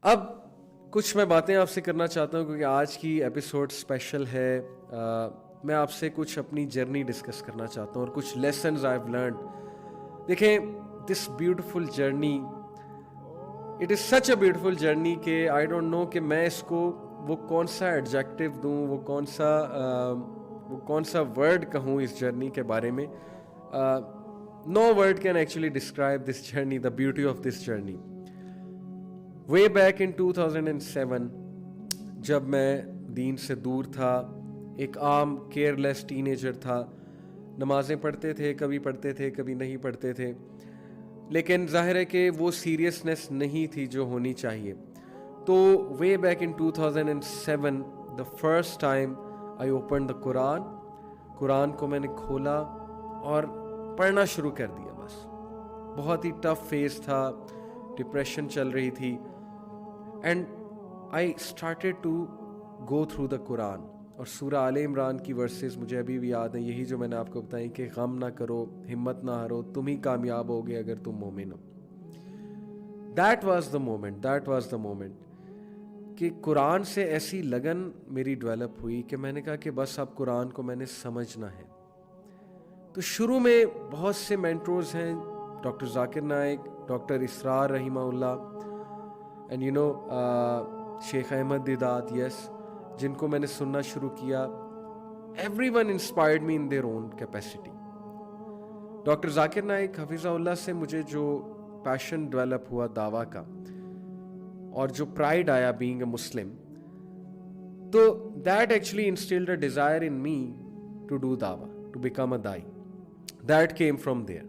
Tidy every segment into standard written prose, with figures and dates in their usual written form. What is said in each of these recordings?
اب کچھ میں باتیں آپ سے کرنا چاہتا ہوں کیونکہ آج کی ایپیسوڈ اسپیشل ہے. میں آپ سے کچھ اپنی جرنی ڈسکس کرنا چاہتا ہوں اور کچھ لیسنز آئی ہیو لرنڈ. دیکھیں, this beautiful journey, it is such a beautiful journey کہ آئی ڈونٹ نو کہ میں اس کو وہ کون سا ایڈجیکٹیو دوں, وہ کون سا ورڈ کہوں اس جرنی کے بارے میں. No word can actually describe this journey, the beauty of this journey. Way back in 2007 جب میں دین سے دور تھا, ایک عام کیئر لیس ٹین ایجر تھا. نمازیں پڑھتے تھے, کبھی پڑھتے تھے کبھی نہیں پڑھتے تھے, لیکن ظاہر ہے کہ وہ سیریسنس نہیں تھی جو ہونی چاہیے. تو way back in 2007 the first time I open the Quran کو میں نے کھولا اور پڑھنا شروع کر دیا. بس بہت ہی ٹف فیز تھا, ڈپریشن چل رہی تھی, and I started to go through the Quran. اور سورہ آل عمران کی ورسز مجھے ابھی بھی یاد ہیں, یہی جو میں نے آپ کو بتائی کہ غم نہ کرو, ہمت نہ ہارو, تم ہی کامیاب ہوگے اگر تم مومن ہو. دیٹ واز دا مومنٹ کہ قرآن سے ایسی لگن میری ڈیولپ ہوئی کہ میں نے کہا کہ بس اب قرآن کو میں نے سمجھنا ہے. تو شروع میں بہت سے مینٹورز ہیں, ڈاکٹر ذاکر نائک, ڈاکٹر اسرار رحمہ اللہ, اینڈ یو نو شیخ احمد دیدات, یس, جن کو میں نے سننا شروع کیا. Everyone inspired me in their own capacity. Doctor Zakir Naik حفظہ اللہ سے مجھے جو پیشن ڈیولپ ہوا دعویٰ کا اور جو پرائڈ آیا بینگ اے مسلم, تو that actually installed a desire in me to do دعویٰ, ٹو بیکم اے دائی. That came from there.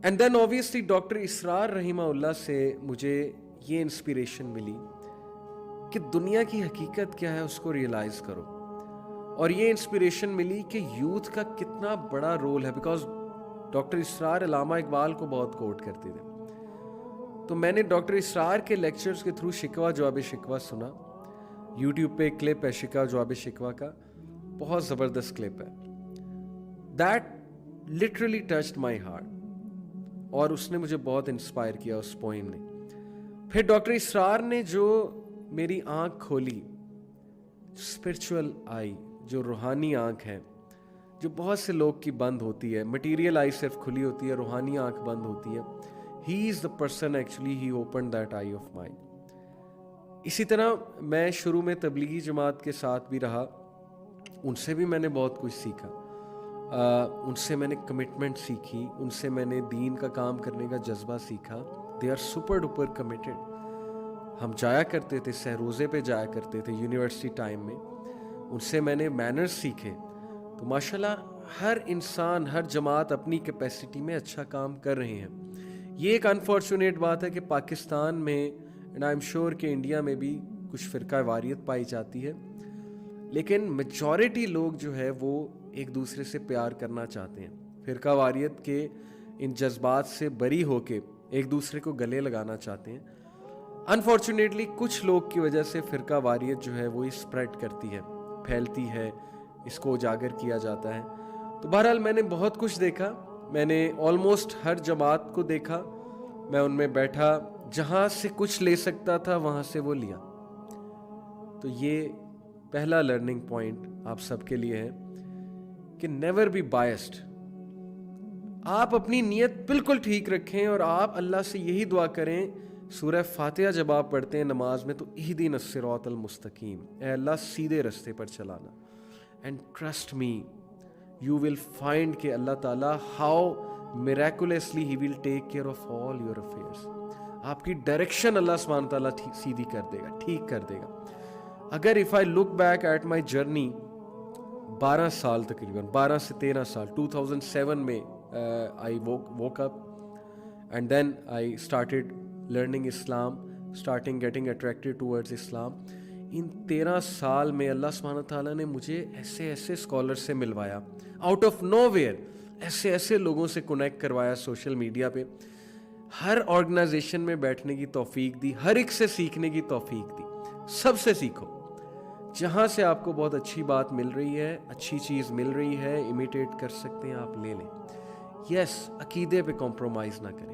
And then obviously doctor Israr رحمہ اللہ سے مجھے یہ انسپریشن ملی کہ دنیا کی حقیقت کیا ہے اس کو ریئلائز کرو. اور یہ انسپریشن ملی کہ یوتھ کا کتنا بڑا رول ہے, بیکاز ڈاکٹر اسرار علامہ اقبال کو بہت کوٹ کرتے تھے. تو میں نے ڈاکٹر اسرار کے لیکچرز کے تھرو شکوہ جواب شکوہ سنا. یوٹیوب پہ ایک کلپ ہے شکوہ جواب شکوہ کا, بہت زبردست کلپ ہے. That literally touched my heart, اور اس نے مجھے بہت انسپائر کیا اس پوئم نے. پھر ڈاکٹر اسرار نے جو میری آنکھ کھولی, اسپرچول آئی, جو روحانی آنکھ ہے, جو بہت سے لوگ کی بند ہوتی ہے. مٹیریل آئی صرف کھلی ہوتی ہے, روحانی آنکھ بند ہوتی ہے. He is the person actually he open that eye of mind. اسی طرح میں شروع میں تبلیغی جماعت کے ساتھ بھی رہا, ان سے بھی میں نے بہت کچھ سیکھا. ان سے میں نے کمٹمنٹ سیکھی, ان سے میں نے دین کا کام کرنے کا جذبہ سیکھا. They are super duper committed. ہم جایا کرتے تھے, سہروزے پہ جایا کرتے تھے یونیورسٹی ٹائم میں, ان سے میں نے مینرز سیکھے. تو ماشاءاللہ ہر انسان, ہر جماعت اپنی کیپیسٹی میں اچھا کام کر رہے ہیں. یہ ایک انفارچونیٹ بات ہے کہ پاکستان میں, اینڈ آئی ایم شیور کہ انڈیا میں بھی کچھ فرقہ واریت پائی جاتی ہے, لیکن میجورٹی لوگ جو ہے وہ ایک دوسرے سے پیار کرنا چاہتے ہیں. فرقہ واریت کے ان جذبات سے بری ہو کے ایک دوسرے کو گلے لگانا چاہتے ہیں. انفارچونیٹلی کچھ لوگ کی وجہ سے فرقہ واریت جو ہے وہ اسپریڈ کرتی ہے, پھیلتی ہے, اس کو اجاگر کیا جاتا ہے. تو بہرحال میں نے بہت کچھ دیکھا, میں نے آلموسٹ ہر جماعت کو دیکھا, میں ان میں بیٹھا, جہاں سے کچھ لے سکتا تھا وہاں سے وہ لیا. تو یہ پہلا لرننگ پوائنٹ آپ سب کے لیے ہے کہ نیور بی بائسڈ. آپ اپنی نیت بالکل ٹھیک رکھیں اور آپ اللہ سے یہی دعا کریں. سورہ فاتحہ جب آپ پڑھتے ہیں نماز میں تو اہدنا الصراط المستقیم, اے اللہ سیدھے رستے پر چلانا. And trust me, you will find کہ اللہ تعالیٰ how miraculously he will take care of all your affairs. آپ کی ڈائریکشن اللہ سبحانہ تعالیٰ سیدھی کر دے گا, ٹھیک کر دے گا. اگر if I look back at my journey, 12 سال تقریباً 12 سے 13 سال, 2007 میں I woke up and then I started learning Islam, starting getting attracted towards Islam. ان 13 سال میں اللہ سبحانہ تعالیٰ نے مجھے ایسے ایسے اسکالر سے ملوایا, آؤٹ آف نو ویئر, ایسے ایسے لوگوں سے کنیکٹ کروایا سوشل میڈیا پہ, ہر آرگنائزیشن میں بیٹھنے کی توفیق دی, ہر ایک سے سیکھنے کی توفیق دی. سب سے سیکھو, جہاں سے آپ کو بہت اچھی بات مل رہی ہے, اچھی چیز مل رہی ہے, امیٹیٹ کر سکتے ہیں آپ, لے لیں. یس, عقیدے پہ کمپرومائز نہ کریں.